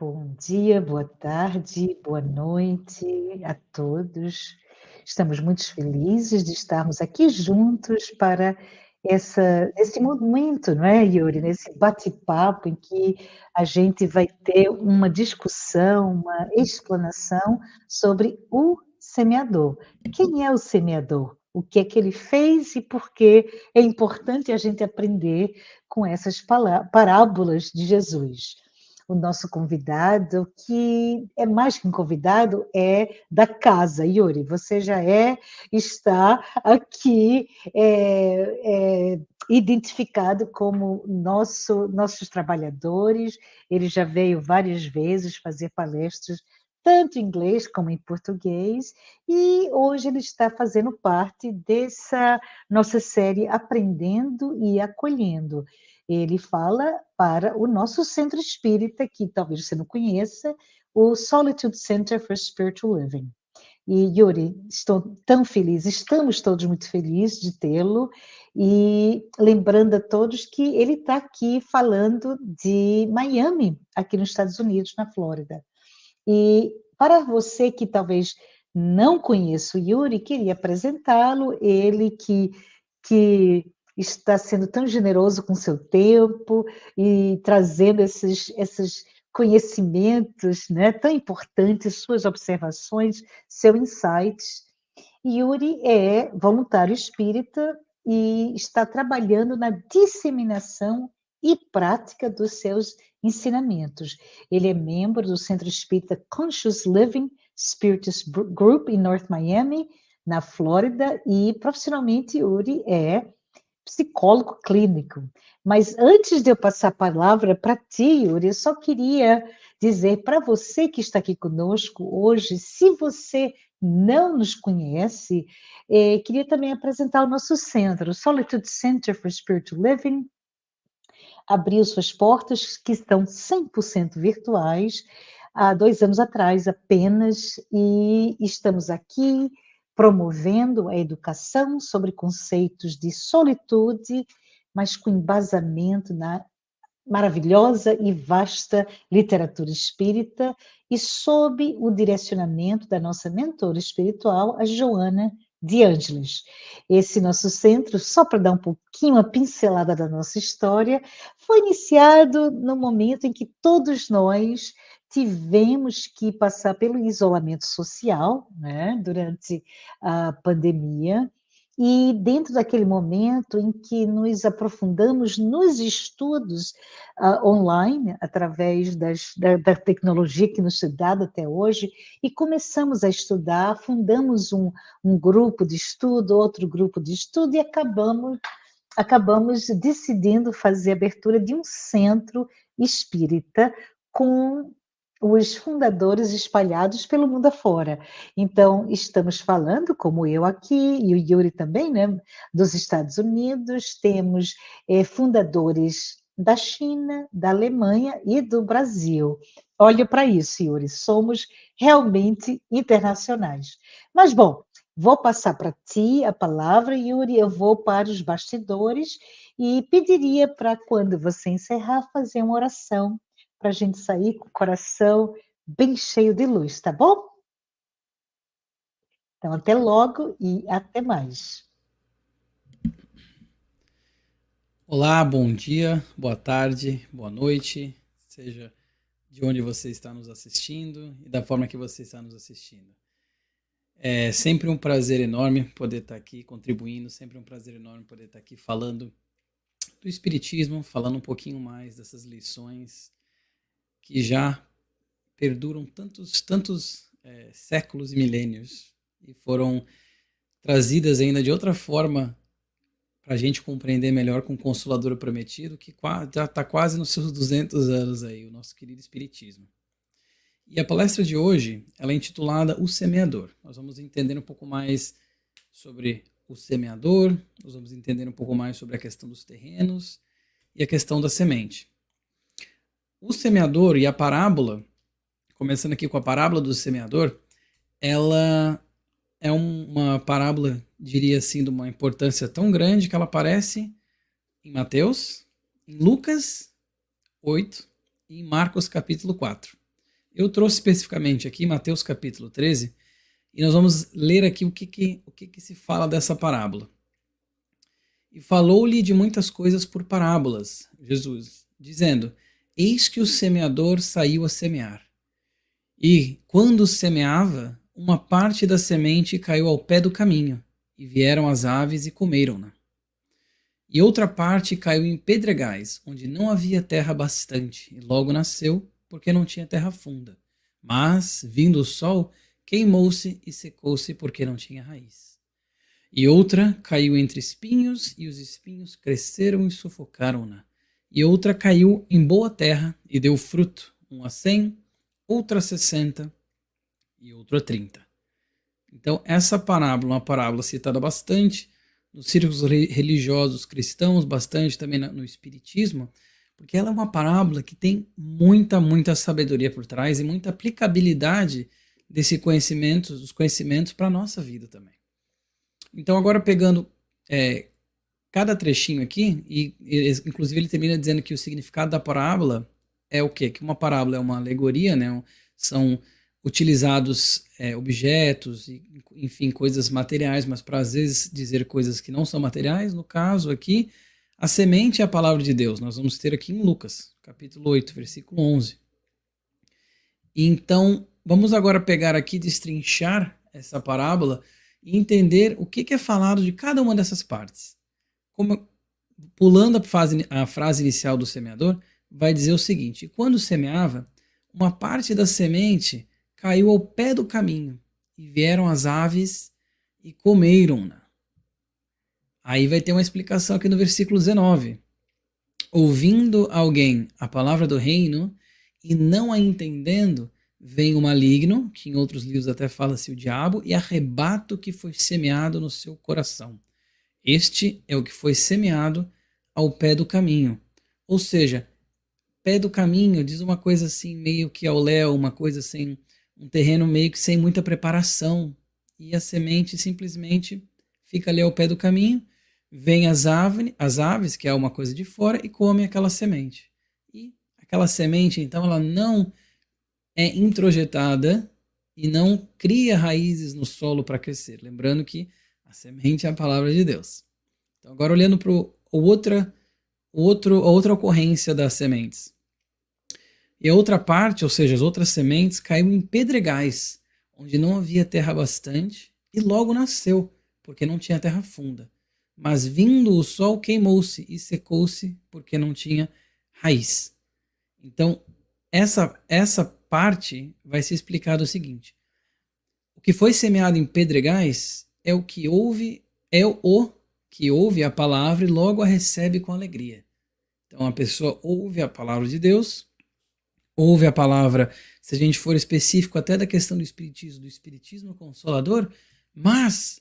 Bom dia, boa tarde, boa noite a todos. Estamos muito felizes de estarmos aqui juntos para esse momento, não é, Yuri? Nesse bate-papo em que a gente vai ter uma discussão, uma explanação sobre o semeador. Quem é o semeador? O que é que ele fez e por que é importante a gente aprender com essas parábolas de Jesus? O nosso convidado, que é mais que um convidado, é da casa. Yuri, você já está aqui identificado como nossos trabalhadores. Ele já veio várias vezes fazer palestras, tanto em inglês como em português, e hoje ele está fazendo parte dessa nossa série Aprendendo e Acolhendo. Ele fala para o nosso centro espírita, que talvez você não conheça, o Solitude Center for Spiritual Living. E, Yuri, estou tão feliz, estamos todos muito felizes de tê-lo, e lembrando a todos que ele está aqui falando de Miami, aqui nos Estados Unidos, na Flórida. E para você que talvez não conheça o Yuri, queria apresentá-lo, ele que está sendo tão generoso com seu tempo e trazendo esses conhecimentos, né, tão importantes, suas observações, seus insights. Yuri é voluntário espírita e está trabalhando na disseminação e prática dos seus ensinamentos. Ele é membro do Centro Espírita Conscious Living Spiritist Group em North Miami, na Flórida, e profissionalmente Yuri é psicólogo clínico. Mas antes de eu passar a palavra para ti, Yuri, eu só queria dizer para você que está aqui conosco hoje, se você não nos conhece, queria também apresentar o nosso centro, o Solitude Center for Spiritual Living, abriu suas portas, que estão 100% virtuais, há 2 anos atrás apenas, e estamos aqui promovendo a educação sobre conceitos de solitude, mas com embasamento na maravilhosa e vasta literatura espírita e sob o direcionamento da nossa mentora espiritual, a Joana de Ângeles. Esse nosso centro, só para dar um pouquinho uma pincelada da nossa história, foi iniciado no momento em que todos nós tivemos que passar pelo isolamento social, né, durante a pandemia, e dentro daquele momento em que nos aprofundamos nos estudos online, através da tecnologia que nos é dada até hoje, e começamos a estudar, fundamos um grupo de estudo, outro grupo de estudo, e acabamos decidindo fazer a abertura de um centro espírita com os fundadores espalhados pelo mundo afora. Então, estamos falando, como eu aqui, e o Yuri também, né, dos Estados Unidos, temos fundadores da China, da Alemanha e do Brasil. Olha para isso, Yuri, somos realmente internacionais. Mas, bom, vou passar para ti a palavra, Yuri, eu vou para os bastidores e pediria para, quando você encerrar, fazer uma oração para a gente sair com o coração bem cheio de luz, tá bom? Então, até logo e até mais. Olá, bom dia, boa tarde, boa noite, seja de onde você está nos assistindo e da forma que você está nos assistindo. É sempre um prazer enorme poder estar aqui contribuindo, sempre um prazer enorme poder estar aqui falando do Espiritismo, falando um pouquinho mais dessas lições que já perduram tantos séculos e milênios e foram trazidas ainda de outra forma para a gente compreender melhor com o Consolador Prometido, que já está quase nos seus 200 anos aí, o nosso querido Espiritismo. E a palestra de hoje, ela é intitulada O Semeador. Nós vamos entender um pouco mais sobre o semeador, nós vamos entender um pouco mais sobre a questão dos terrenos e a questão da semente. O semeador e a parábola, começando aqui com a parábola do semeador, ela é uma parábola, diria assim, de uma importância tão grande que ela aparece em Mateus, em Lucas 8 e em Marcos capítulo 4. Eu trouxe especificamente aqui Mateus capítulo 13 e nós vamos ler aqui o que se fala dessa parábola. E falou-lhe de muitas coisas por parábolas, Jesus, dizendo: Eis que o semeador saiu a semear. E, quando semeava, uma parte da semente caiu ao pé do caminho, e vieram as aves e comeram-na. E outra parte caiu em pedregais, onde não havia terra bastante, e logo nasceu, porque não tinha terra funda. Mas, vindo o sol, queimou-se e secou-se, porque não tinha raiz. E outra caiu entre espinhos, e os espinhos cresceram e sufocaram-na. E outra caiu em boa terra, e deu fruto, um a 100, outra a 60, e outro a 30. Então, essa parábola é uma parábola citada bastante nos círculos religiosos cristãos, bastante também no espiritismo, porque ela é uma parábola que tem muita sabedoria por trás e muita aplicabilidade dos conhecimentos para a nossa vida também. Então, agora pegando cada trechinho aqui, e inclusive ele termina dizendo que o significado da parábola é o quê? Que uma parábola é uma alegoria, né? São utilizados objetos, enfim, coisas materiais, mas para às vezes dizer coisas que não são materiais. No caso aqui, a semente é a palavra de Deus. Nós vamos ter aqui em Lucas, capítulo 8, versículo 11. E então, vamos agora pegar aqui, destrinchar essa parábola e entender o que é falado de cada uma dessas partes. Pulando a frase inicial do semeador, vai dizer o seguinte: quando semeava, uma parte da semente caiu ao pé do caminho, e vieram as aves e comeram-na. Aí vai ter uma explicação aqui no versículo 19. Ouvindo alguém a palavra do reino e não a entendendo, vem o maligno, que em outros livros até fala-se o diabo, e arrebata o que foi semeado no seu coração. Este é o que foi semeado ao pé do caminho. Ou seja, pé do caminho diz uma coisa assim, meio que ao léu, uma coisa assim, um terreno meio que sem muita preparação. E a semente simplesmente fica ali ao pé do caminho, vem as aves, que é uma coisa de fora, e come aquela semente. E aquela semente, então, ela não é introjetada e não cria raízes no solo para crescer. Lembrando que a semente é a palavra de Deus. Então, agora olhando para a outra ocorrência das sementes. E a outra parte, ou seja, as outras sementes, caiu em pedregais, onde não havia terra bastante, e logo nasceu, porque não tinha terra funda. Mas vindo o sol, queimou-se e secou-se, porque não tinha raiz. Então, essa parte vai ser explicada o seguinte: o que foi semeado em pedregais é o que ouve a palavra e logo a recebe com alegria. Então a pessoa ouve a palavra de Deus, ouve a palavra, se a gente for específico até da questão do espiritismo consolador, mas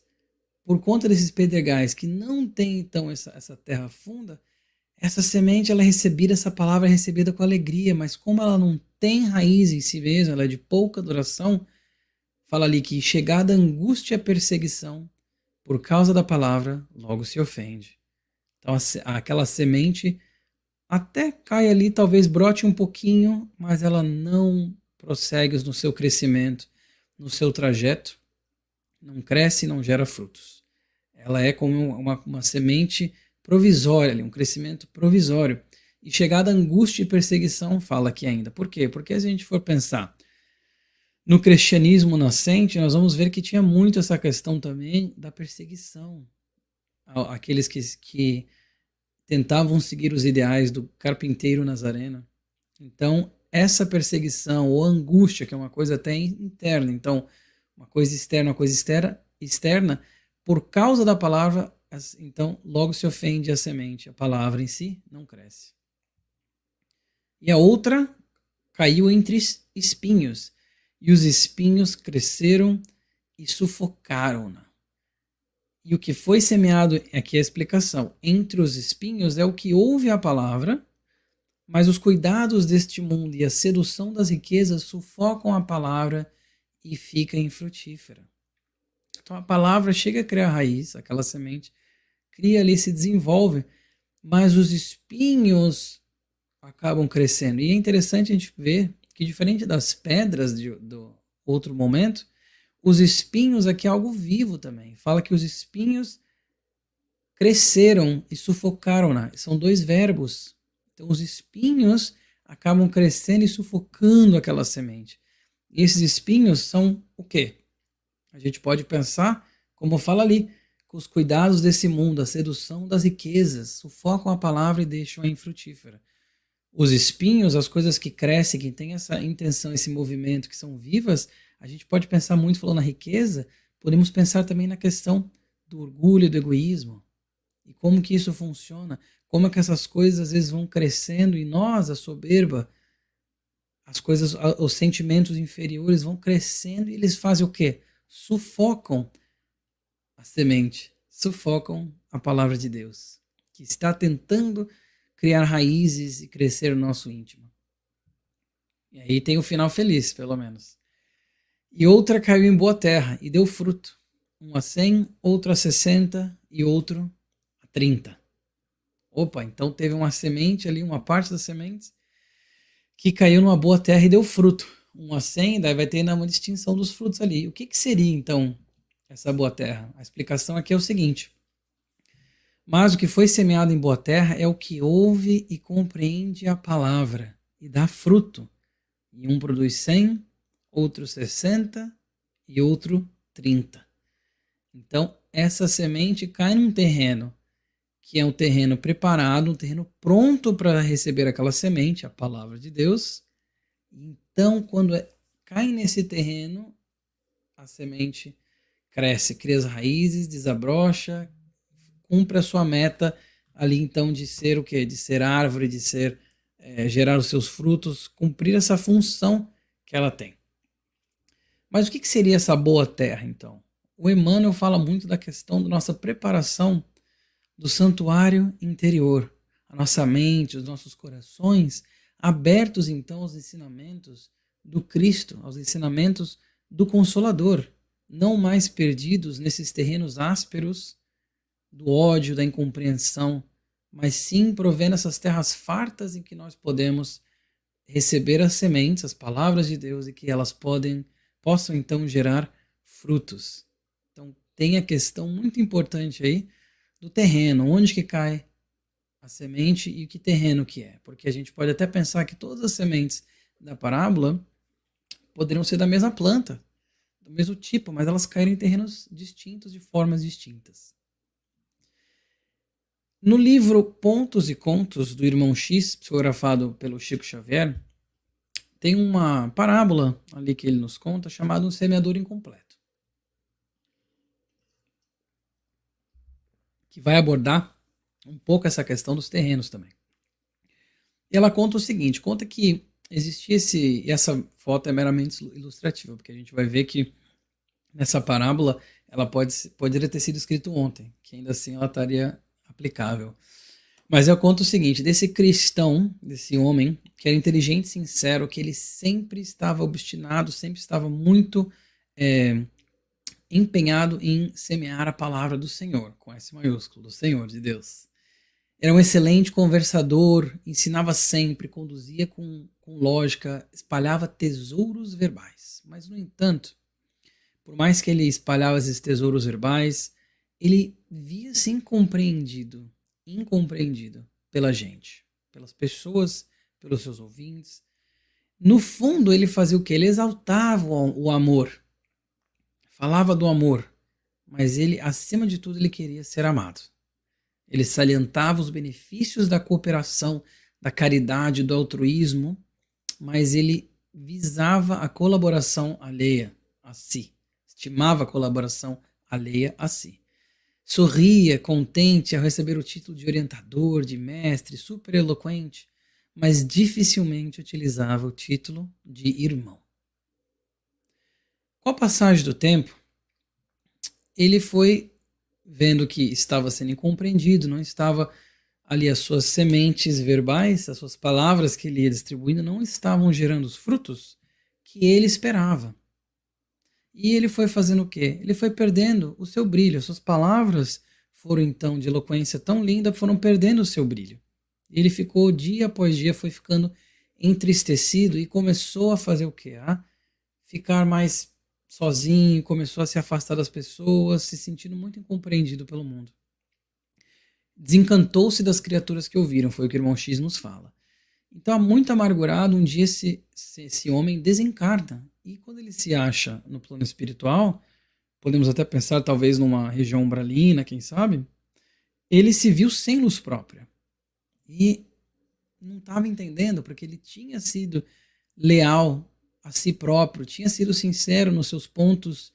por conta desses pedregais que não tem então essa terra funda, essa semente ela é recebida, essa palavra é recebida com alegria, mas como ela não tem raiz em si mesma, ela é de pouca duração, fala ali que chegada a angústia e a perseguição, por causa da palavra, logo se ofende. Então aquela semente até cai ali, talvez brote um pouquinho, mas ela não prossegue no seu crescimento, no seu trajeto, não cresce e não gera frutos. Ela é como uma semente provisória, um crescimento provisório. E chegada a angústia e perseguição, fala aqui ainda. Por quê? Porque se a gente for pensar no cristianismo nascente, nós vamos ver que tinha muito essa questão também da perseguição. Aqueles que tentavam seguir os ideais do carpinteiro nazareno. Então, essa perseguição ou angústia, que é uma coisa até interna, então, uma coisa externa, por causa da palavra, então, logo se ofende a semente. A palavra em si não cresce. E a outra caiu entre espinhos, e os espinhos cresceram e sufocaram-na. E o que foi semeado, aqui é a explicação, entre os espinhos é o que ouve a palavra, mas os cuidados deste mundo e a sedução das riquezas sufocam a palavra e fica infrutífera. Então a palavra chega a criar raiz, aquela semente, cria ali, se desenvolve, mas os espinhos acabam crescendo. E é interessante a gente ver que diferente das pedras do outro momento, os espinhos aqui é algo vivo também. Fala que os espinhos cresceram e sufocaram-na. São dois verbos. Então os espinhos acabam crescendo e sufocando aquela semente. E esses espinhos são o quê? A gente pode pensar, como fala ali, com os cuidados desse mundo, a sedução das riquezas, sufocam a palavra e deixam-a infrutífera. Os espinhos, as coisas que crescem, que têm essa intenção, esse movimento, que são vivas, a gente pode pensar muito falando na riqueza, podemos pensar também na questão do orgulho e do egoísmo. E como que isso funciona, como é que essas coisas às vezes vão crescendo e nós, a soberba, as coisas, os sentimentos inferiores vão crescendo e eles fazem o quê? Sufocam a semente, sufocam a palavra de Deus, que está tentando criar raízes e crescer no nosso íntimo. E aí tem o final feliz, pelo menos. E outra caiu em boa terra e deu fruto, um a 100, outro a 60 e outro a 30. Opa, então teve uma semente ali, uma parte das sementes, que caiu numa boa terra e deu fruto. Um a 100, daí vai ter ainda uma distinção dos frutos ali. O que seria, então, essa boa terra? A explicação aqui é o seguinte. Mas o que foi semeado em boa terra é o que ouve e compreende a palavra e dá fruto. E um produz 100, outro 60 e outro 30. Então, essa semente cai num terreno que é um terreno preparado, um terreno pronto para receber aquela semente, a palavra de Deus. Então, quando cai nesse terreno, a semente cresce, cria as raízes, desabrocha, cumpre a sua meta ali então de ser o quê? De ser árvore, de ser gerar os seus frutos, cumprir essa função que ela tem. Mas o que seria essa boa terra então? O Emmanuel fala muito da questão da nossa preparação do santuário interior, a nossa mente, os nossos corações abertos então aos ensinamentos do Cristo, aos ensinamentos do Consolador, não mais perdidos nesses terrenos ásperos do ódio, da incompreensão, mas sim provendo essas terras fartas em que nós podemos receber as sementes, as palavras de Deus e que elas possam então gerar frutos. Então tem a questão muito importante aí do terreno, onde que cai a semente e que terreno que é. Porque a gente pode até pensar que todas as sementes da parábola poderiam ser da mesma planta, do mesmo tipo, mas elas caíram em terrenos distintos, de formas distintas. No livro Pontos e Contos, do Irmão X, psicografado pelo Chico Xavier, tem uma parábola ali que ele nos conta, chamada Um Semeador Incompleto, que vai abordar um pouco essa questão dos terrenos também. E ela conta o seguinte, conta que existia e essa foto é meramente ilustrativa, porque a gente vai ver que nessa parábola ela poderia ter sido escrita ontem, que ainda assim ela estaria aplicável. Mas eu conto o seguinte, desse cristão, desse homem, que era inteligente e sincero, que ele sempre estava obstinado, sempre estava muito empenhado em semear a palavra do Senhor, com S maiúsculo, do Senhor, de Deus. Era um excelente conversador, ensinava sempre, conduzia com lógica, espalhava tesouros verbais. Mas, no entanto, por mais que ele espalhava esses tesouros verbais, ele via-se incompreendido pela gente, pelas pessoas, pelos seus ouvintes. No fundo, ele fazia o quê? Ele exaltava o amor, falava do amor, mas ele, acima de tudo, ele queria ser amado. Ele salientava os benefícios da cooperação, da caridade, do altruísmo, mas ele visava a colaboração alheia a si, estimava a colaboração alheia a si. Sorria, contente ao receber o título de orientador, de mestre, super eloquente, mas dificilmente utilizava o título de irmão. Com a passagem do tempo, ele foi vendo que estava sendo incompreendido, não estava ali as suas sementes verbais, as suas palavras que ele ia distribuindo não estavam gerando os frutos que ele esperava. E ele foi fazendo o quê? Ele foi perdendo o seu brilho. As suas palavras foram então de eloquência tão linda, foram perdendo o seu brilho. E ele ficou dia após dia, foi ficando entristecido e começou a fazer o quê? A ficar mais sozinho, começou a se afastar das pessoas, se sentindo muito incompreendido pelo mundo. Desencantou-se das criaturas que ouviram, foi o que o irmão X nos fala. Então, muito amargurado, um dia esse homem desencarna. E quando ele se acha no plano espiritual, podemos até pensar talvez numa região umbralina, quem sabe, ele se viu sem luz própria. E não estava entendendo, porque ele tinha sido leal a si próprio, tinha sido sincero nos seus pontos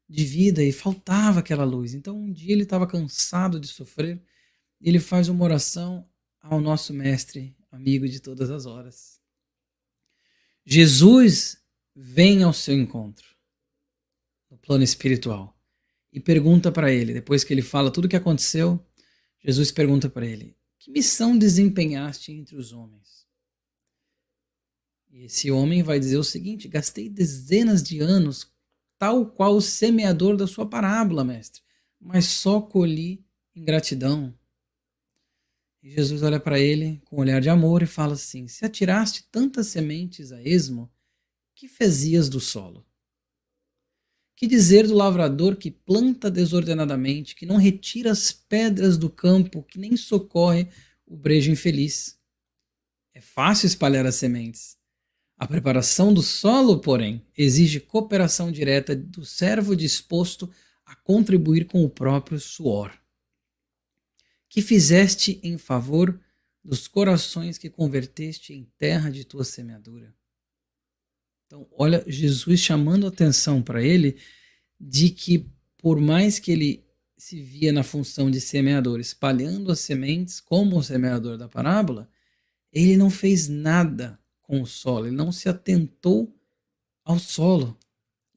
de vida e faltava aquela luz. Então um dia ele estava cansado de sofrer, e ele faz uma oração ao nosso mestre, amigo de todas as horas. Jesus vem ao seu encontro no plano espiritual e pergunta para ele, depois que ele fala tudo o que aconteceu, Jesus pergunta para ele: que missão desempenhaste entre os homens? E esse homem vai dizer o seguinte: gastei dezenas de anos, tal qual o semeador da sua parábola, mestre, mas só colhi ingratidão. E Jesus olha para ele com um olhar de amor e fala assim: se atiraste tantas sementes a esmo, que fazias do solo? Que dizer do lavrador que planta desordenadamente, que não retira as pedras do campo, que nem socorre o brejo infeliz? É fácil espalhar as sementes. A preparação do solo, porém, exige cooperação direta do servo disposto a contribuir com o próprio suor. Que fizeste em favor dos corações que converteste em terra de tua semeadura? Então, olha, Jesus chamando a atenção para ele de que, por mais que ele se via na função de semeador, espalhando as sementes como o semeador da parábola, ele não fez nada com o solo, ele não se atentou ao solo.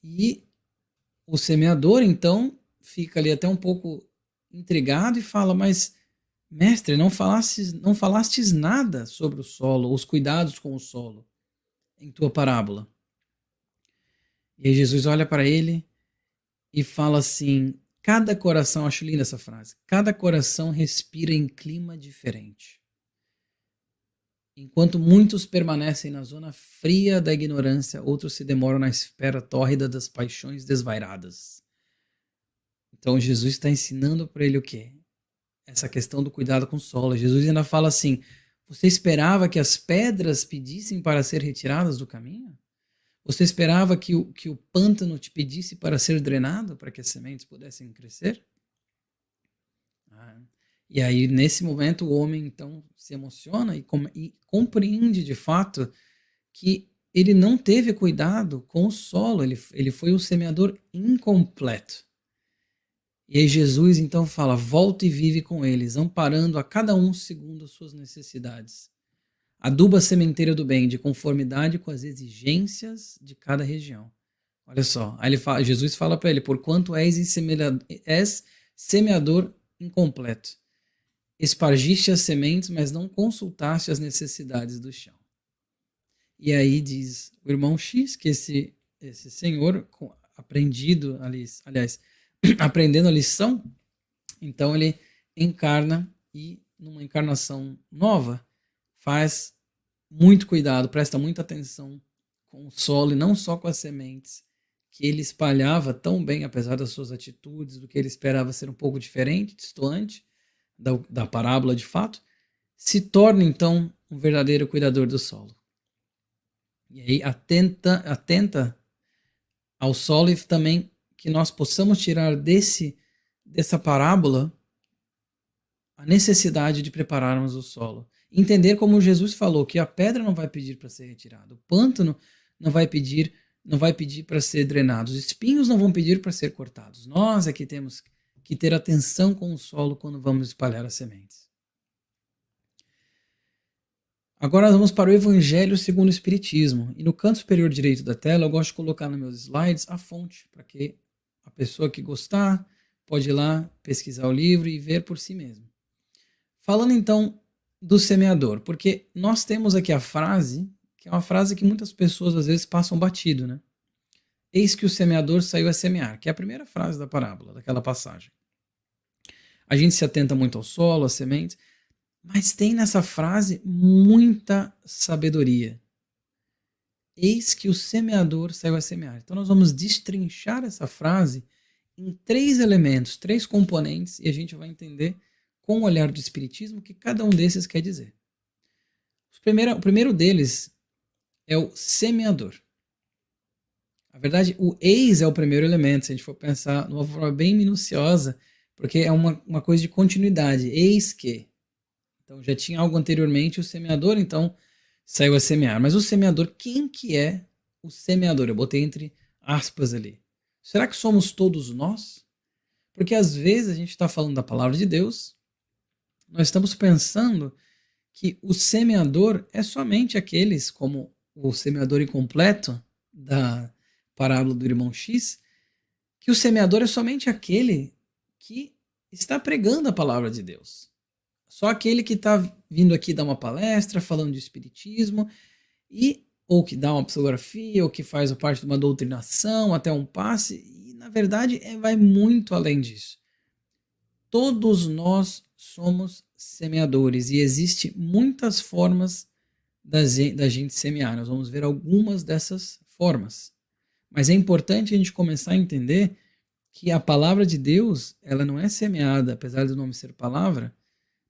E o semeador, então, fica ali até um pouco intrigado e fala: mas, mestre, não falastes nada sobre o solo, os cuidados com o solo, em tua parábola. E aí Jesus olha para ele e fala assim: cada coração, acho linda essa frase, cada coração respira em clima diferente. Enquanto muitos permanecem na zona fria da ignorância, outros se demoram na esfera tórrida das paixões desvairadas. Então Jesus está ensinando para ele o quê? Essa questão do cuidado com o solo. Jesus ainda fala assim: você esperava que as pedras pedissem para ser retiradas do caminho? Você esperava que o pântano te pedisse para ser drenado, para que as sementes pudessem crescer? E aí, nesse momento, o homem, então, se emociona e compreende, de fato, que ele não teve cuidado com o solo, ele foi um semeador incompleto. E aí Jesus, então, fala: volta e vive com eles, amparando a cada um segundo as suas necessidades. Aduba a sementeira do bem, de conformidade com as exigências de cada região. Olha só, aí Jesus fala para ele: porquanto és semeador incompleto. Espargiste as sementes, mas não consultaste as necessidades do chão. E aí diz o irmão X que esse senhor, aprendendo a lição, então ele encarna e, numa encarnação nova, faz muito cuidado, presta muita atenção com o solo e não só com as sementes que ele espalhava tão bem, apesar das suas atitudes, do que ele esperava ser um pouco diferente, distoante da parábola de fato, se torna então um verdadeiro cuidador do solo. E aí atenta ao solo, e também que nós possamos tirar dessa parábola a necessidade de prepararmos o solo. Entender, como Jesus falou, que a pedra não vai pedir para ser retirada, o pântano não vai pedir para ser drenado, os espinhos não vão pedir para ser cortados. Nós é que temos que ter atenção com o solo quando vamos espalhar as sementes. Agora nós vamos para o Evangelho segundo o Espiritismo. E no canto superior direito da tela eu gosto de colocar nos meus slides a fonte, para que a pessoa que gostar pode ir lá pesquisar o livro e ver por si mesmo. Falando então do semeador, porque nós temos aqui a frase, que é uma frase que muitas pessoas às vezes passam batido, né? Eis que o semeador saiu a semear, que é a primeira frase da parábola, daquela passagem. A gente se atenta muito ao solo, às sementes, mas tem nessa frase muita sabedoria. eis que o semeador saiu a semear. Então nós vamos destrinchar essa frase em 3 elementos, 3 componentes, e a gente vai entender com o olhar do Espiritismo o que cada um desses quer dizer. O primeiro deles é o semeador. Na verdade, o eis é o primeiro elemento, se a gente for pensar de uma forma bem minuciosa, porque é uma coisa de continuidade. Eis que. Então já tinha algo anteriormente, o semeador, então saiu a semear. Mas o semeador, quem que é o semeador? Eu botei entre aspas ali. Será que somos todos nós? Porque às vezes a gente está falando da palavra de Deus, nós estamos pensando que o semeador é somente aqueles, como o semeador incompleto da parábola do irmão X, que o semeador é somente aquele que está pregando a palavra de Deus. Só aquele que está vindo aqui dar uma palestra, falando de espiritismo, ou que dá uma psicografia, ou que faz parte de uma doutrinação, até um passe, e na verdade vai muito além disso. Todos nós somos semeadores e existem muitas formas da gente semear. Nós vamos ver algumas dessas formas. Mas é importante a gente começar a entender que a palavra de Deus, ela não é semeada, apesar do nome ser palavra,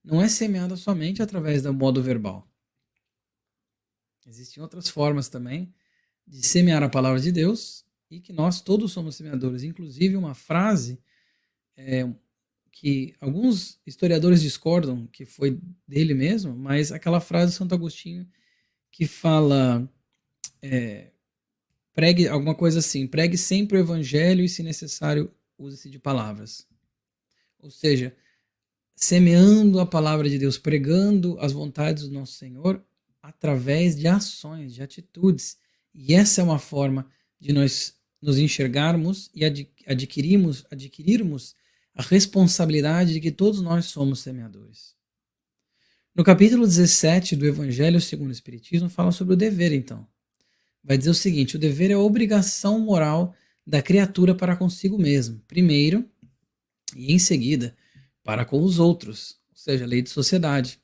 não é semeada somente através do modo verbal. Existem outras formas também de semear a palavra de Deus e que nós todos somos semeadores. Inclusive uma frase que alguns historiadores discordam que foi dele mesmo, mas aquela frase de Santo Agostinho que fala, pregue alguma coisa assim, pregue sempre o evangelho e, se necessário, use-se de palavras. Ou seja, semeando a palavra de Deus, pregando as vontades do nosso Senhor através de ações, de atitudes. E essa é uma forma de nós nos enxergarmos e adquirirmos a responsabilidade de que todos nós somos semeadores. No capítulo 17 do Evangelho segundo o Espiritismo fala sobre o dever, então. Vai dizer o seguinte: o dever é a obrigação moral da criatura para consigo mesmo, primeiro, e em seguida, para com os outros, ou seja, a lei de sociedade.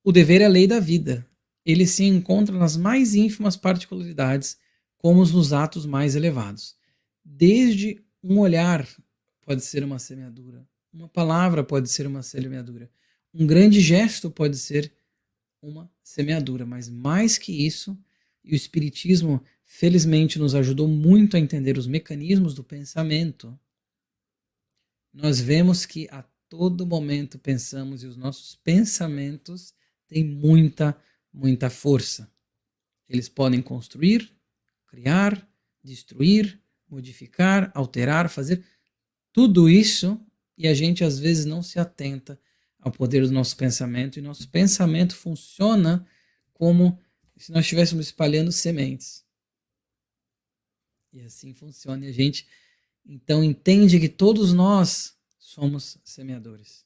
O dever é a lei da vida. Ele se encontra nas mais ínfimas particularidades, como nos atos mais elevados. Desde um olhar pode ser uma semeadura, uma palavra pode ser uma semeadura, um grande gesto pode ser uma semeadura, mas mais que isso, e o Espiritismo felizmente nos ajudou muito a entender os mecanismos do pensamento. Nós vemos que a todo momento pensamos e os nossos pensamentos têm muita força. Eles podem construir, criar, destruir, modificar, alterar, fazer tudo isso, e a gente às vezes não se atenta ao poder do nosso pensamento, e nosso pensamento funciona como se nós estivéssemos espalhando sementes. E assim funciona, e a gente então entende que todos nós somos semeadores.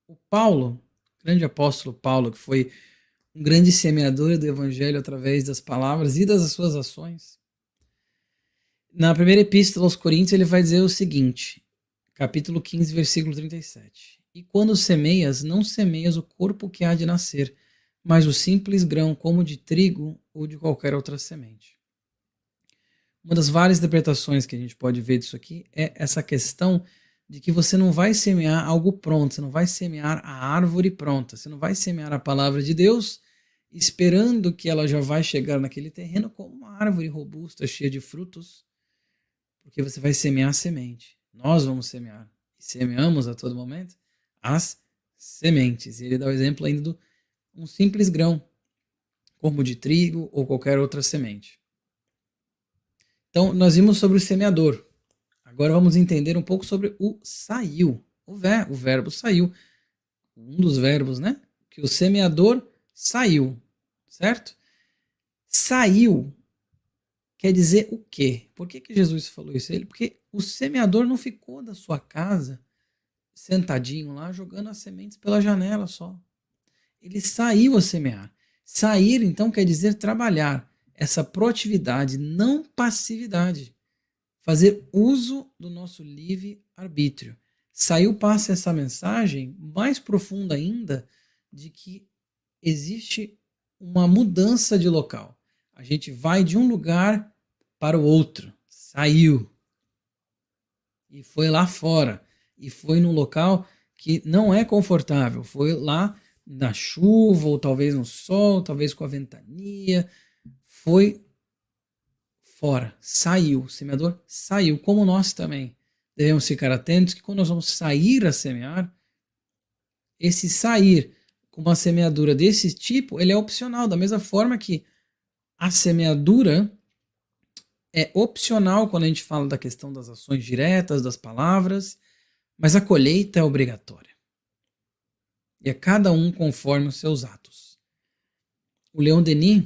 O Paulo, o grande apóstolo Paulo, que foi um grande semeador do evangelho através das palavras e das suas ações, na primeira epístola aos Coríntios ele vai dizer o seguinte, capítulo 15, versículo 37. E quando semeias, não semeias o corpo que há de nascer, mas o simples grão, como de trigo ou de qualquer outra semente. Uma das várias interpretações que a gente pode ver disso aqui é essa questão de que você não vai semear algo pronto, você não vai semear a árvore pronta, você não vai semear a palavra de Deus esperando que ela já vai chegar naquele terreno como uma árvore robusta, cheia de frutos, porque você vai semear a semente. Nós vamos semear, e semeamos a todo momento, as sementes. E ele dá o exemplo ainda de um simples grão, como de trigo ou qualquer outra semente. Então, nós vimos sobre o semeador. Agora vamos entender um pouco sobre o saiu. O verbo saiu. Um dos verbos, né? Que o semeador saiu, certo? Saiu quer dizer o quê? Por que Jesus falou isso? Porque o semeador não ficou da sua casa sentadinho lá, jogando as sementes pela janela só. Ele saiu a semear. Sair, então, quer dizer trabalhar. Essa proatividade, não passividade. Fazer uso do nosso livre-arbítrio. Saiu passa essa mensagem mais profunda ainda de que existe uma mudança de local. A gente vai de um lugar para o outro. Saiu. E foi lá fora. E foi num local que não é confortável. Foi lá na chuva, ou talvez no sol, talvez com a ventania. Foi fora. Saiu. O semeador saiu. Como nós também devemos ficar atentos que quando nós vamos sair a semear, esse sair com uma semeadura desse tipo, ele é opcional. Da mesma forma que a semeadura é opcional quando a gente fala da questão das ações diretas, das palavras, mas a colheita é obrigatória. E é cada um conforme os seus atos. O Leon Denis,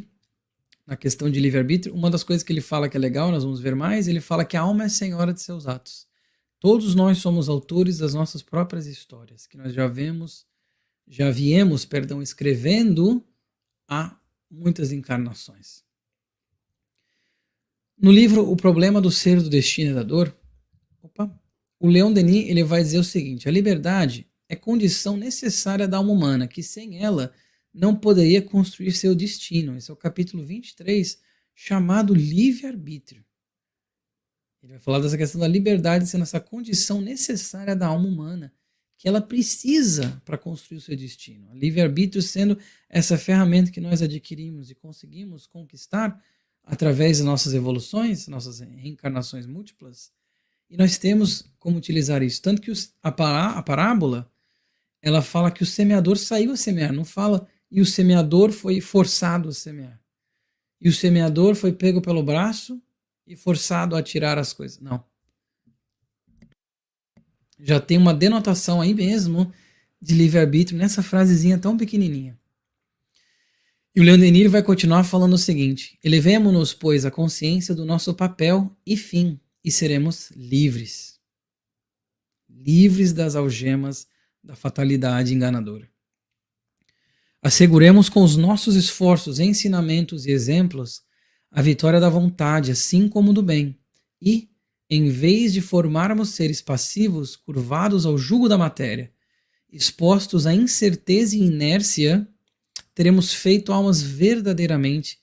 na questão de livre-arbítrio, uma das coisas que ele fala que é legal, nós vamos ver mais, ele fala que a alma é senhora de seus atos. Todos nós somos autores das nossas próprias histórias, que nós já viemos, escrevendo há muitas encarnações. No livro O Problema do Ser, do Destino e da Dor, o Leon Denis ele vai dizer o seguinte: a liberdade é condição necessária da alma humana, que sem ela não poderia construir seu destino. Esse é o capítulo 23, chamado livre-arbítrio. Ele vai falar dessa questão da liberdade sendo essa condição necessária da alma humana, que ela precisa para construir o seu destino. O livre-arbítrio sendo essa ferramenta que nós adquirimos e conseguimos conquistar através das nossas evoluções, nossas reencarnações múltiplas, e nós temos como utilizar isso. Tanto que a parábola, ela fala que o semeador saiu a semear, não fala e o semeador foi forçado a semear. E o semeador foi pego pelo braço e forçado a tirar as coisas. Não. Já tem uma denotação aí mesmo de livre-arbítrio nessa frasezinha tão pequenininha. E o Leon Denis vai continuar falando o seguinte: elevemo-nos, pois, à consciência do nosso papel e fim, e seremos livres. Livres das algemas da fatalidade enganadora. Asseguremos com os nossos esforços, ensinamentos e exemplos a vitória da vontade, assim como do bem, e, em vez de formarmos seres passivos, curvados ao jugo da matéria, expostos à incerteza e inércia, teremos feito almas verdadeiramente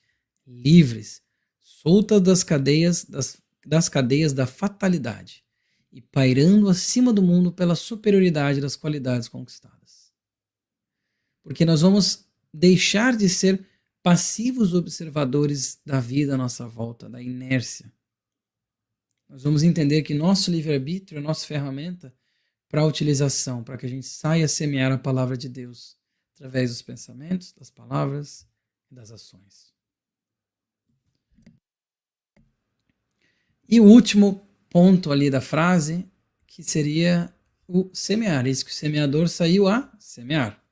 livres, soltas das cadeias da fatalidade e pairando acima do mundo pela superioridade das qualidades conquistadas. Porque nós vamos deixar de ser passivos observadores da vida à nossa volta, da inércia. Nós vamos entender que nosso livre-arbítrio é nossa ferramenta para a utilização, para que a gente saia a semear a palavra de Deus através dos pensamentos, das palavras e das ações. E o último ponto ali da frase, que seria o semear. Isso que o semeador saiu a semear.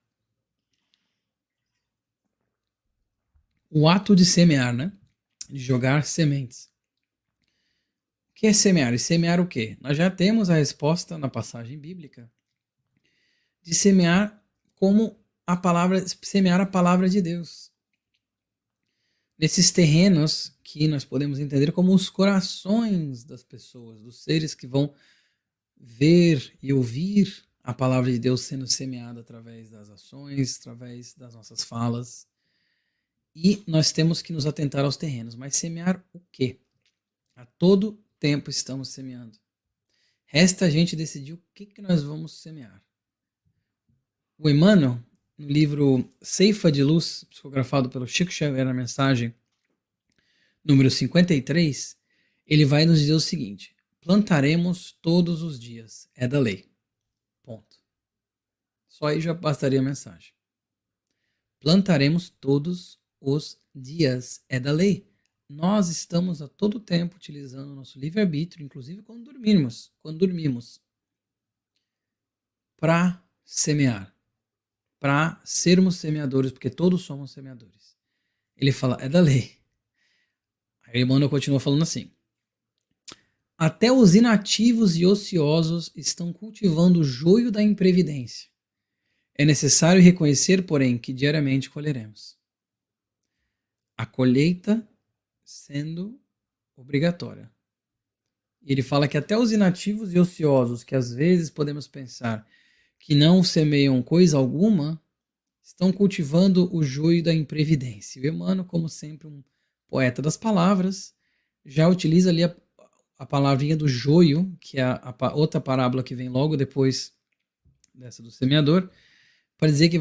O ato de semear, né? De jogar sementes. O que é semear? E semear o quê? Nós já temos a resposta na passagem bíblica de semear como semear a palavra de Deus. Nesses terrenos que nós podemos entender como os corações das pessoas, dos seres que vão ver e ouvir a palavra de Deus sendo semeada através das ações, através das nossas falas. E nós temos que nos atentar aos terrenos. Mas semear o quê? A todo tempo estamos semeando. Resta a gente decidir o que nós vamos semear. O Emmanuel, no livro Ceifa de Luz, psicografado pelo Chico Xavier na mensagem número 53, ele vai nos dizer o seguinte: plantaremos todos os dias, é da lei. Ponto. Só aí já bastaria a mensagem. Plantaremos todos os dias, é da lei. Nós estamos a todo tempo utilizando o nosso livre-arbítrio, inclusive quando dormimos, para semear, para sermos semeadores, porque todos somos semeadores. Ele fala, é da lei. Aí Emmanuel continua falando assim: até os inativos e ociosos estão cultivando o joio da imprevidência. É necessário reconhecer, porém, que diariamente colheremos. A colheita sendo obrigatória. E ele fala que até os inativos e ociosos, que às vezes podemos pensar que não semeiam coisa alguma, estão cultivando o joio da imprevidência. E o Emmanuel, como sempre, um poeta das palavras, já utiliza ali a palavrinha do joio, que é a outra parábola que vem logo depois dessa do semeador, para dizer que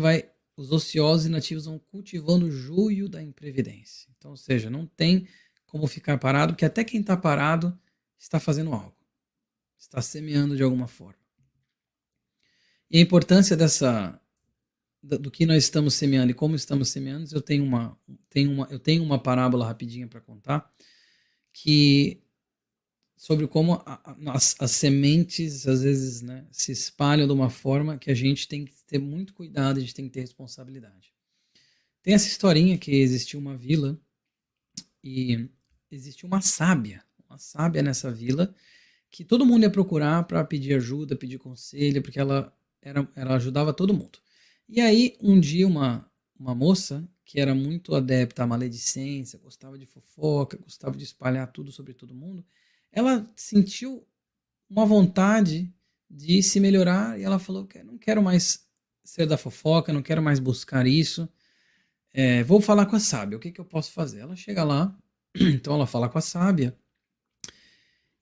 os ociosos e inativos vão cultivando o joio da imprevidência. Então, ou seja, não tem como ficar parado, porque até quem está parado está fazendo algo, está semeando de alguma forma. E a importância do que nós estamos semeando e como estamos semeando, eu tenho uma parábola rapidinha para contar, que sobre como as sementes, às vezes, né, se espalham de uma forma que a gente tem que ter muito cuidado, a gente tem que ter responsabilidade. Tem essa historinha que existiu uma vila e existiu uma sábia nessa vila, que todo mundo ia procurar para pedir ajuda, pedir conselho, porque ela ajudava todo mundo. E aí, um dia, uma moça que era muito adepta à maledicência, gostava de fofoca, gostava de espalhar tudo sobre todo mundo, ela sentiu uma vontade de se melhorar e ela falou que não quero mais ser da fofoca, não quero mais buscar isso, vou falar com a sábia, o que eu posso fazer? Ela chega lá, então ela fala com a sábia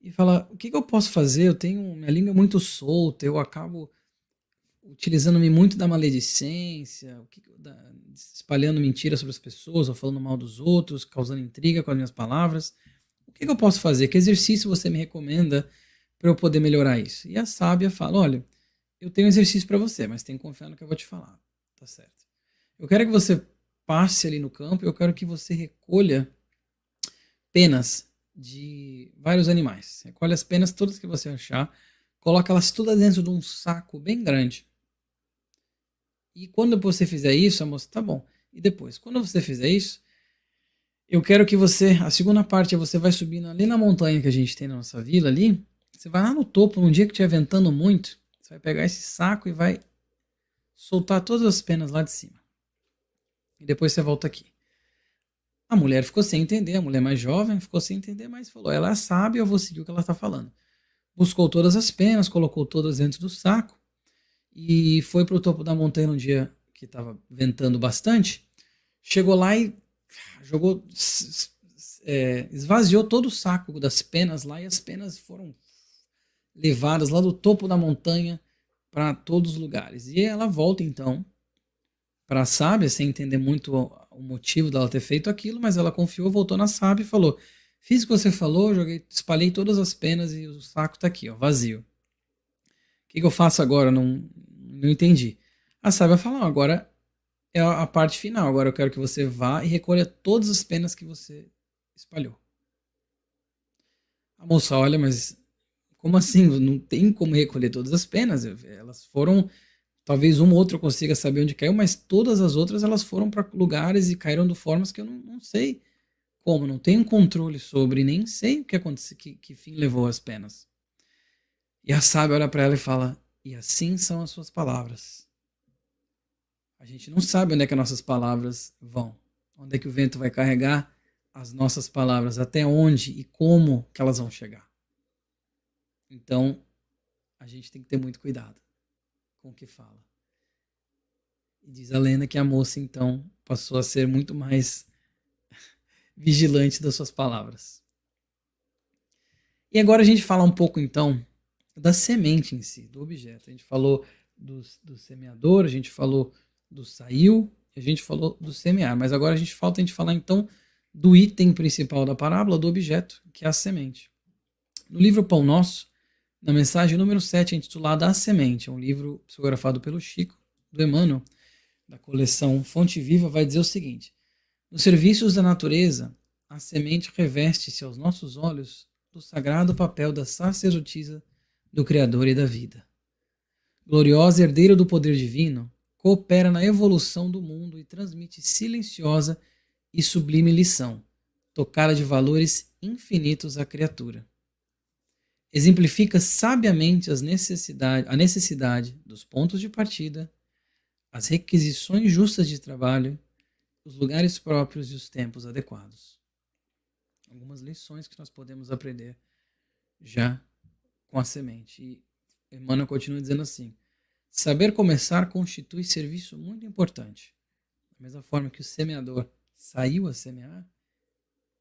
e fala, o que eu posso fazer? Minha língua é muito solta, eu acabo utilizando-me muito da maledicência, espalhando mentiras sobre as pessoas, ou falando mal dos outros, causando intriga com as minhas palavras. O que eu posso fazer? Que exercício você me recomenda para eu poder melhorar isso? E a sábia fala, olha, eu tenho um exercício para você, mas tem que confiar no que eu vou te falar. Tá certo. Eu quero que você passe ali no campo, eu quero que você recolha penas de vários animais. Recolhe as penas todas que você achar, coloca elas todas dentro de um saco bem grande. E quando você fizer isso, a moça, tá bom. E depois, quando você fizer isso, eu quero que a segunda parte, você vai subindo ali na montanha que a gente tem na nossa vila ali, você vai lá no topo, num dia que estiver ventando muito, você vai pegar esse saco e vai soltar todas as penas lá de cima. E depois você volta aqui. A mulher ficou sem entender, a mulher mais jovem ficou sem entender, mas falou, ela sabe, eu vou seguir o que ela está falando. Buscou todas as penas, colocou todas dentro do saco, e foi para o topo da montanha um dia que estava ventando bastante, chegou lá e jogou, esvaziou todo o saco das penas lá, e as penas foram levadas lá do topo da montanha para todos os lugares. E ela volta então para a sábia, sem entender muito o motivo dela ter feito aquilo, mas ela confiou, voltou na sábia e falou, fiz o que você falou, espalhei todas as penas e o saco está aqui, ó, vazio. O que eu faço agora? Não entendi. A sábia fala, agora é a parte final. Agora eu quero que você vá e recolha todas as penas que você espalhou. A moça olha, mas como assim? Não tem como recolher todas as penas. Elas foram, talvez uma ou outra eu consiga saber onde caiu, mas todas as outras elas foram para lugares e caíram de formas que eu não sei como, não tenho controle sobre, nem sei o que aconteceu, que fim levou as penas. E a sábia olha para ela e fala, e assim são as suas palavras. A gente não sabe onde é que as nossas palavras vão. Onde é que o vento vai carregar as nossas palavras, até onde e como que elas vão chegar. Então, a gente tem que ter muito cuidado com o que fala. E diz a lenda que a moça, então, passou a ser muito mais vigilante das suas palavras. E agora a gente fala um pouco, então, da semente em si, do objeto. A gente falou do semeador, a gente falou do saiu, a gente falou do semear, mas agora falta a gente falar então do item principal da parábola, do objeto, que é a semente. No livro Pão Nosso, na mensagem número 7, intitulada A Semente, é um livro psicografado pelo Chico, do Emmanuel, da coleção Fonte Viva, vai dizer o seguinte: nos serviços da natureza, a semente reveste-se aos nossos olhos do sagrado papel da sacerdotisa do Criador e da vida. Gloriosa herdeira do poder divino, coopera na evolução do mundo e transmite silenciosa e sublime lição, tocada de valores infinitos à criatura. Exemplifica sabiamente a necessidade dos pontos de partida, as requisições justas de trabalho, os lugares próprios e os tempos adequados. Algumas lições que nós podemos aprender já com a semente. E Emmanuel continua dizendo assim: saber começar constitui serviço muito importante. mesma forma que o semeador saiu a semear,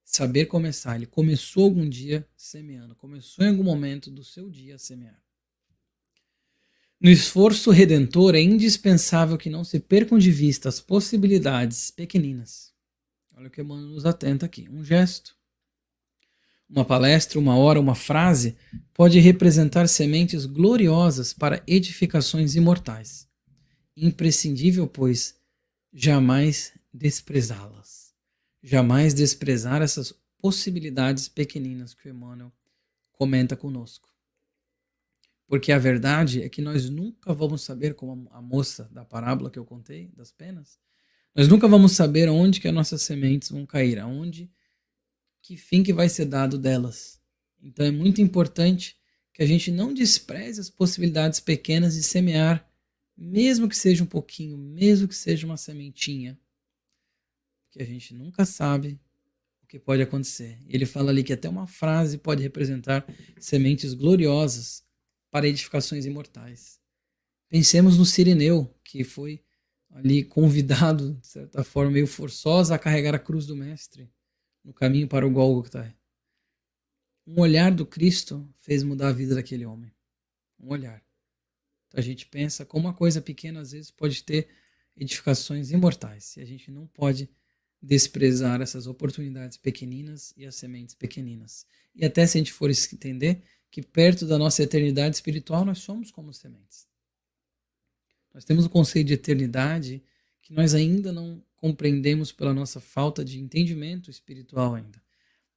saber começar. Ele começou algum dia semeando, começou em algum momento do seu dia a semear. No esforço redentor é indispensável que não se percam de vista as possibilidades pequeninas. Olha o que Emmanuel nos atenta aqui. Um gesto, uma palestra, uma hora, uma frase pode representar sementes gloriosas para edificações imortais. Imprescindível, pois, jamais desprezá-las. Jamais desprezar essas possibilidades pequeninas que o Emmanuel comenta conosco. Porque a verdade é que nós nunca vamos saber, como a moça da parábola que eu contei, das penas, nós nunca vamos saber aonde que as nossas sementes vão cair, aonde, que fim que vai ser dado delas. Então é muito importante que a gente não despreze as possibilidades pequenas de semear, mesmo que seja um pouquinho, mesmo que seja uma sementinha, porque a gente nunca sabe o que pode acontecer. Ele fala ali que até uma frase pode representar sementes gloriosas para edificações imortais. Pensemos no Cirineu, que foi ali convidado, de certa forma, meio forçosa a carregar a cruz do Mestre no caminho para o Gólgota. Um olhar do Cristo fez mudar a vida daquele homem. Um olhar. Então a gente pensa como uma coisa pequena às vezes pode ter edificações imortais. E a gente não pode desprezar essas oportunidades pequeninas e as sementes pequeninas. E até se a gente for entender que perto da nossa eternidade espiritual nós somos como sementes. Nós temos um conceito de eternidade que nós ainda não compreendemos pela nossa falta de entendimento espiritual ainda.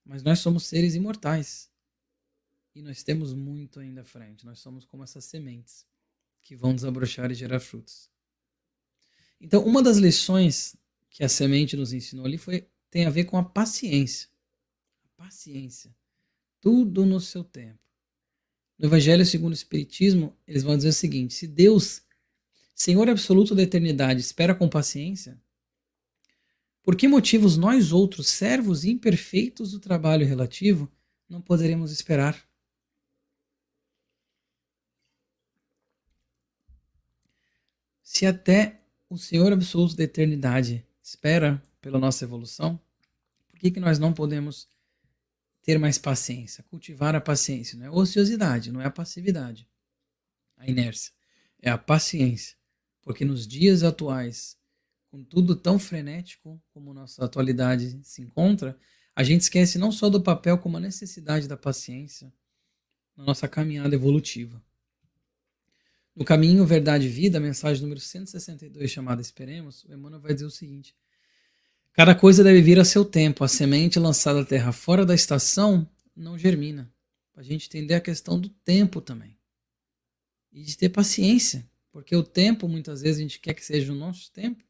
Mas nós somos seres imortais. E nós temos muito ainda à frente. Nós somos como essas sementes que vão desabrochar e gerar frutos. Então, uma das lições que a semente nos ensinou ali tem a ver com a paciência. A paciência. Tudo no seu tempo. No Evangelho segundo o Espiritismo, eles vão dizer o seguinte: se Deus, Senhor absoluto da eternidade, espera com paciência, por que motivos nós outros, servos imperfeitos do trabalho relativo, não poderemos esperar? Se até o Senhor absoluto da eternidade espera pela nossa evolução, por que nós não podemos ter mais paciência, cultivar a paciência? Não é a ociosidade, não é a passividade, a inércia, é a paciência. Porque nos dias atuais, com tudo tão frenético como nossa atualidade se encontra, a gente esquece não só do papel, como a necessidade da paciência na nossa caminhada evolutiva. No Caminho, Verdade e Vida, a mensagem número 162, chamada Esperemos, o Emmanuel vai dizer o seguinte: cada coisa deve vir a seu tempo, a semente lançada à terra fora da estação não germina. Para a gente entender a questão do tempo também. E de ter paciência, porque o tempo, muitas vezes, a gente quer que seja o nosso tempo,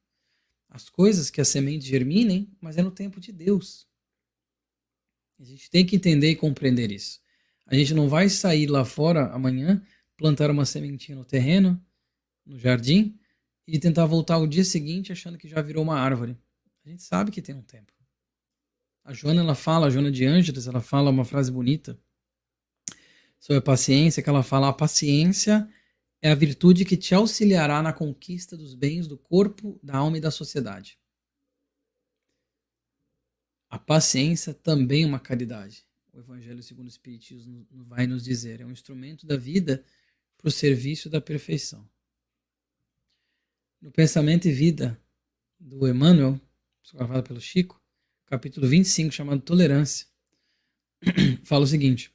as coisas, que as sementes germinem, mas é no tempo de Deus. A gente tem que entender e compreender isso. A gente não vai sair lá fora amanhã, plantar uma sementinha no terreno, no jardim, e tentar voltar o dia seguinte achando que já virou uma árvore. A gente sabe que tem um tempo. A Joana de Ângeles, ela fala uma frase bonita sobre a paciência, que ela fala: a paciência é a virtude que te auxiliará na conquista dos bens do corpo, da alma e da sociedade. A paciência também é uma caridade. O Evangelho segundo o Espiritismo vai nos dizer, é um instrumento da vida para o serviço da perfeição. No Pensamento e Vida do Emmanuel, gravado pelo Chico, capítulo 25, chamado Tolerância, fala o seguinte: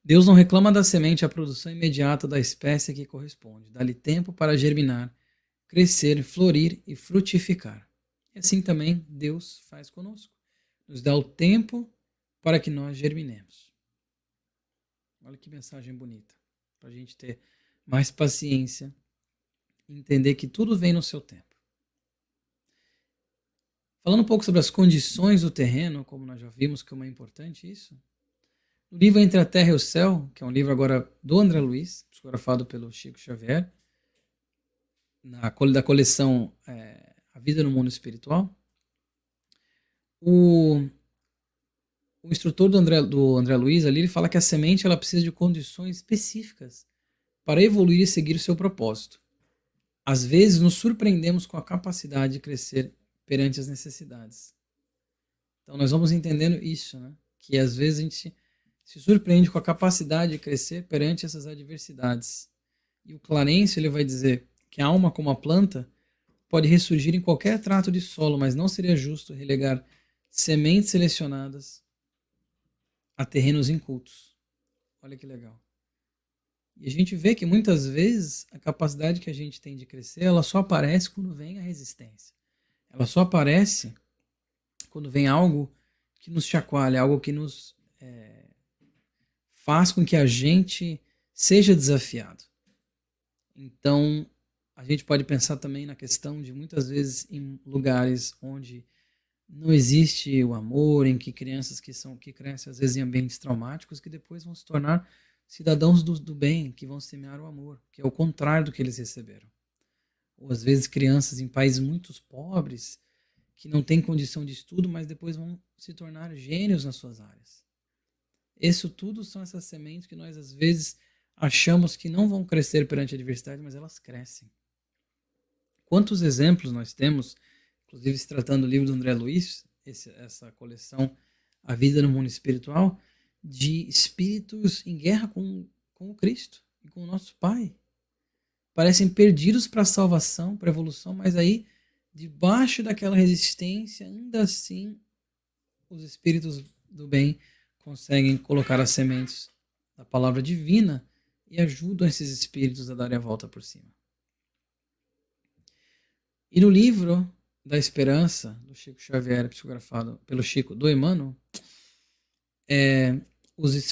Deus não reclama da semente a produção imediata da espécie que corresponde. Dá-lhe tempo para germinar, crescer, florir e frutificar. E assim também Deus faz conosco. Nos dá o tempo para que nós germinemos. Olha que mensagem bonita. Para a gente ter mais paciência e entender que tudo vem no seu tempo. Falando um pouco sobre as condições do terreno, como nós já vimos que é importante isso, no livro Entre a Terra e o Céu, que é um livro agora do André Luiz, psicografado pelo Chico Xavier, da coleção A Vida no Mundo Espiritual, o instrutor do André Luiz ali, ele fala que a semente ela precisa de condições específicas para evoluir e seguir o seu propósito. às vezes nos surpreendemos com a capacidade de crescer perante as necessidades. Então nós vamos entendendo isso, né? Que às vezes a gente se surpreende com a capacidade de crescer perante essas adversidades. E o Clarence ele vai dizer que a alma como a planta pode ressurgir em qualquer trato de solo, mas não seria justo relegar sementes selecionadas a terrenos incultos. Olha que legal. E a gente vê que muitas vezes a capacidade que a gente tem de crescer, ela só aparece quando vem a resistência. Ela só aparece quando vem algo que nos chacoalha, algo que nos faz com que a gente seja desafiado. Então, a gente pode pensar também na questão de muitas vezes em lugares onde não existe o amor, em que crianças que crescem às vezes em ambientes traumáticos, que depois vão se tornar cidadãos do bem, que vão semear o amor, que é o contrário do que eles receberam. Ou às vezes crianças em países muito pobres, que não têm condição de estudo, mas depois vão se tornar gênios nas suas áreas. Isso tudo são essas sementes que nós às vezes achamos que não vão crescer perante a adversidade, mas elas crescem. Quantos exemplos nós temos, inclusive se tratando do livro do André Luiz, essa coleção A Vida no Mundo Espiritual, de espíritos em guerra com o Cristo e com o nosso Pai. Parecem perdidos para a salvação, para a evolução, mas aí, debaixo daquela resistência, ainda assim, os espíritos do bem conseguem colocar as sementes da palavra divina e ajudam esses espíritos a darem a volta por cima. E no livro da Esperança, do Chico Xavier, psicografado pelo Chico, do Emmanuel,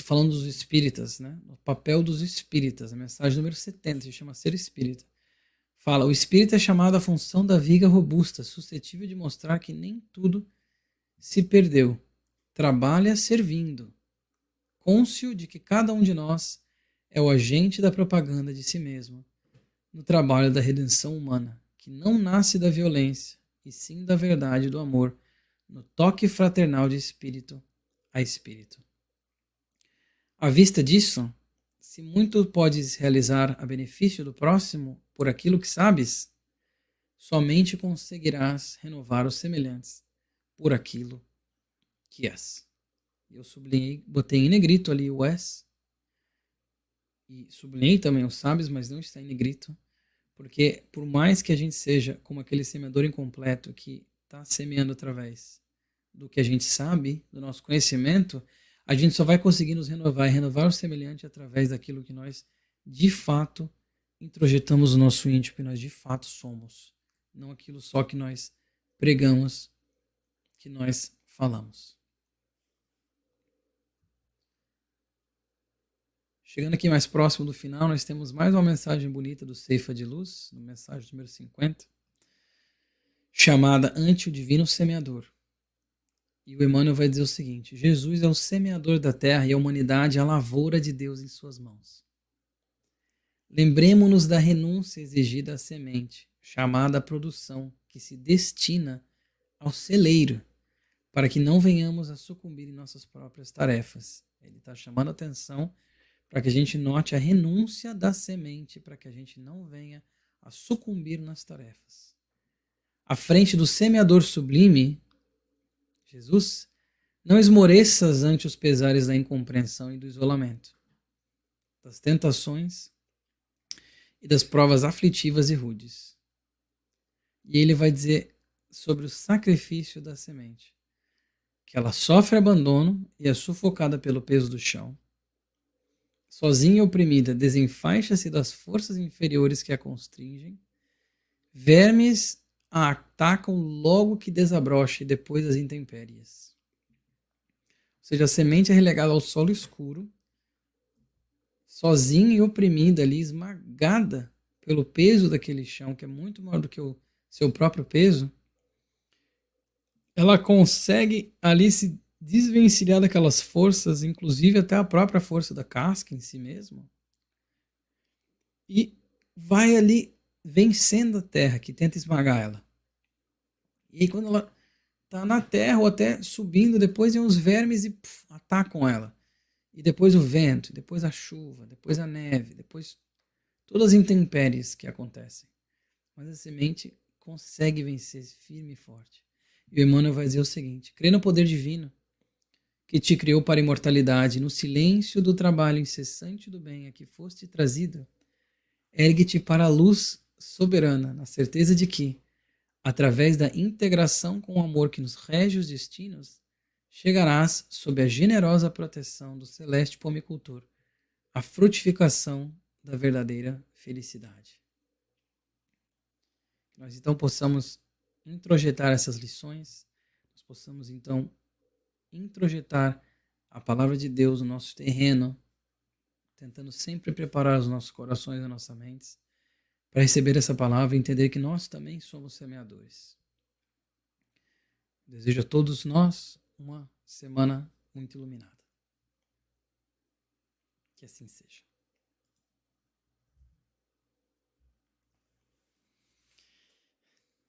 falando dos espíritas, né? O papel dos espíritas, a mensagem número 70, se chama Ser Espírita. Fala, o espírito é chamado à função da viga robusta, suscetível de mostrar que nem tudo se perdeu. Trabalha servindo, cônscio de que cada um de nós é o agente da propaganda de si mesmo, no trabalho da redenção humana, que não nasce da violência, e sim da verdade e do amor, no toque fraternal de espírito a espírito. À vista disso, se muito podes realizar a benefício do próximo por aquilo que sabes, somente conseguirás renovar os semelhantes por aquilo que és. Eu sublinhei, botei em negrito ali o és, e sublinhei também os sabes, mas não está em negrito, porque por mais que a gente seja como aquele semeador incompleto que está semeando através do que a gente sabe, do nosso conhecimento, a gente só vai conseguir nos renovar e renovar o semelhante através daquilo que nós, de fato, introjetamos no nosso íntimo, que nós de fato somos. Não aquilo só que nós pregamos, que nós falamos. Chegando aqui mais próximo do final, nós temos mais uma mensagem bonita do Ceifa de Luz, no mensagem número 50, chamada Ante o Divino Semeador. E o Emmanuel vai dizer o seguinte: Jesus é o semeador da terra e a humanidade é a lavoura de Deus em suas mãos. Lembremo-nos da renúncia exigida à semente, chamada a produção, que se destina ao celeiro, para que não venhamos a sucumbir em nossas próprias tarefas. Ele está chamando a atenção para que a gente note a renúncia da semente, para que a gente não venha a sucumbir nas tarefas. À frente do semeador sublime, Jesus, não esmoreças ante os pesares da incompreensão e do isolamento, das tentações e das provas aflitivas e rudes. E ele vai dizer sobre o sacrifício da semente, que ela sofre abandono e é sufocada pelo peso do chão. Sozinha e oprimida, desenfaixa-se das forças inferiores que a constringem. Vermes a atacam logo que desabrocha e depois das intempéries. Ou seja, a semente é relegada ao solo escuro, sozinha e oprimida ali, esmagada pelo peso daquele chão, que é muito maior do que o seu próprio peso. Ela consegue ali se desvencilhar daquelas forças, inclusive até a própria força da casca em si mesma, e vai ali vencendo a terra que tenta esmagar ela. E aí, quando ela está na terra ou até subindo, depois vem os vermes e atacam ela. E depois o vento, depois a chuva, depois a neve, depois todas as intempéries que acontecem. mas a semente consegue vencer firme e forte. E o Emmanuel vai dizer o seguinte: crê no poder divino que te criou para a imortalidade, no silêncio do trabalho incessante do bem a que foste trazido, ergue-te para a luz soberana, na certeza de que, através da integração com o amor que nos rege os destinos, chegarás, sob a generosa proteção do celeste pomicultor, à frutificação da verdadeira felicidade. Que nós então possamos introjetar essas lições, nós possamos então introjetar a palavra de Deus no nosso terreno, tentando sempre preparar os nossos corações e as nossas mentes para receber essa palavra e entender que nós também somos semeadores. Desejo a todos nós uma semana muito iluminada. Que assim seja.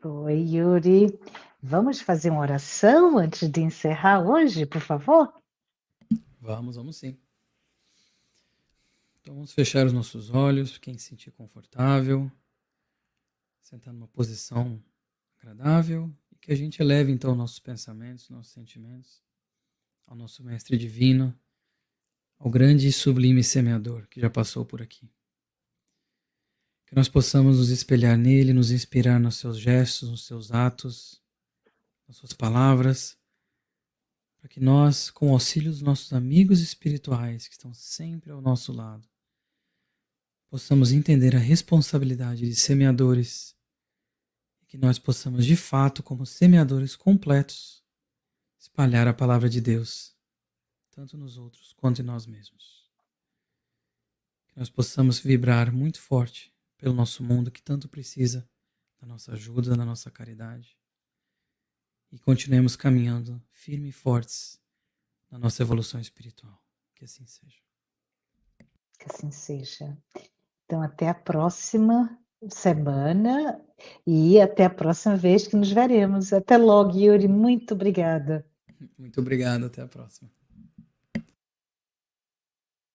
Oi, Yuri. Vamos fazer uma oração antes de encerrar hoje, por favor? Vamos sim. Então vamos fechar os nossos olhos, quem se sentir confortável, sentar numa posição agradável e que a gente eleve então nossos pensamentos, nossos sentimentos ao nosso Mestre Divino, ao grande e sublime semeador que já passou por aqui. Que nós possamos nos espelhar nele, nos inspirar nos seus gestos, nos seus atos, nas suas palavras, para que nós, com o auxílio dos nossos amigos espirituais que estão sempre ao nosso lado, possamos entender a responsabilidade de semeadores e que nós possamos, de fato, como semeadores completos, espalhar a palavra de Deus, tanto nos outros quanto em nós mesmos. Que nós possamos vibrar muito forte pelo nosso mundo que tanto precisa da nossa ajuda, da nossa caridade. E continuemos caminhando firmes e fortes na nossa evolução espiritual. Que assim seja. Que assim seja. Então, até a próxima semana e até a próxima vez que nos veremos. Até logo, Yuri. Muito obrigada. Muito obrigado. Até a próxima.